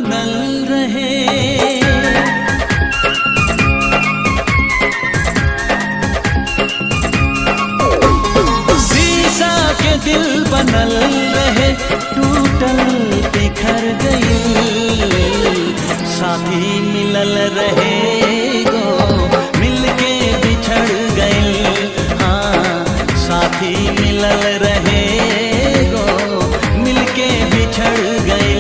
बनल रहे। शीशा के दिल बनल रहे, टूटल बिखर गई। साथी मिलल रहे गो, मिलके बिछड़ गई। हाँ, साथी मिलल रहे गो, मिलके बिछड़ गई।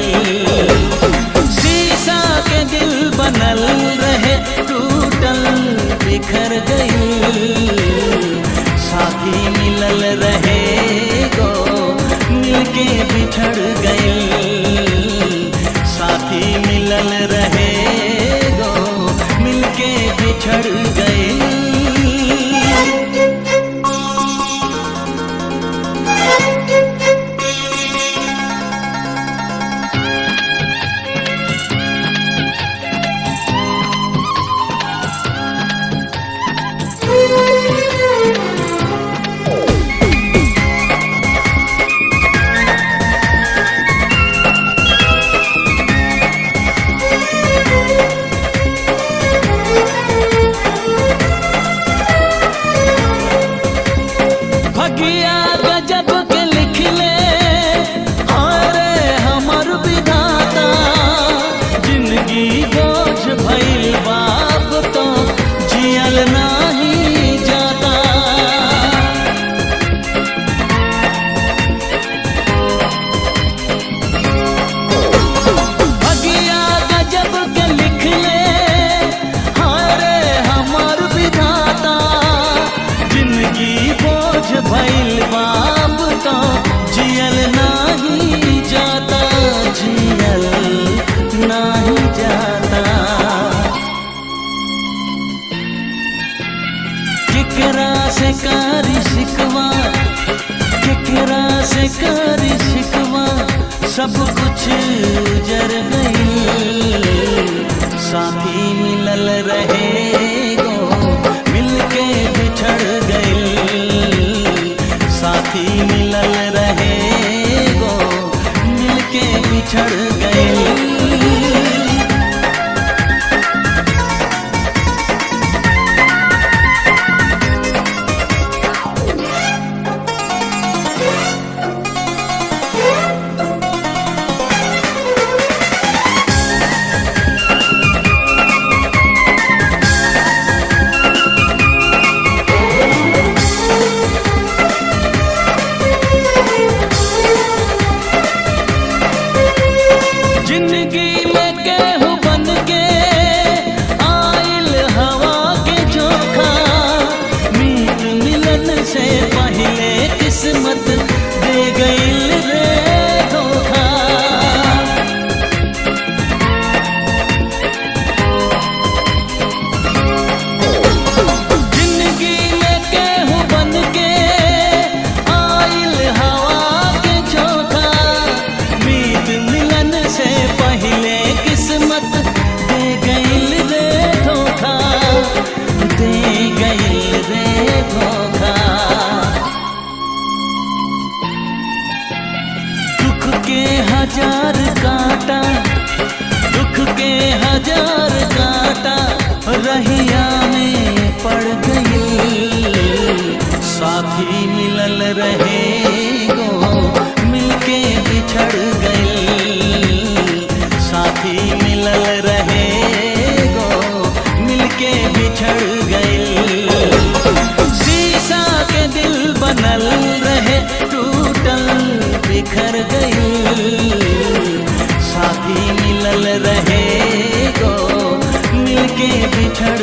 शीशा के दिल बनल रहे, टूटल बिखर गई। साथी मिलल रहे गो, मिलके बिछड़ गई। साथी मिलल रहे गो, मिलके बिछड़ गई। भगिया गजब के लिखले अरे हमर विधाता। जिंदगी बोझ भइल बाप तो जियल नाही जाता। भगिया गजब के लिखले अरे हमर विधाता। जिंदगी बोझ भइल बाप तो जियल नाही जाता। जियल नाही जाता। केकरा से कारी शिकवा, केकरा से कारी शिकवा। सब कुछ जर गई। साथी मिलल रहे गो, मिलके बिछड़ गई। साथी मिलल रहे गो, मिलके बिछड़ गई। जिंदगी में केहू बन के आइल हवा के झोंका। मीत मिलन से पहले किस्मत दे गइल रे धोखा। जिंदगी में केहू बन के आइल हवा के झोंका। मीत मिलन से पहले किस्मत दे गइल रे धोखा। दे गइल रे धोखा। दुख के हजार कांटा, दुख के हजार कांटा रहिया में पड़ गई। साथी मिलल रहे गो, मिलके बिछड़ गई। साथी मिलल रहे गो, मिलके बिछड़ गई। शीशा के दिल बनल रहे, टूटल बिखर गई। साथी मिलल रहे गो, मिलके बिछड़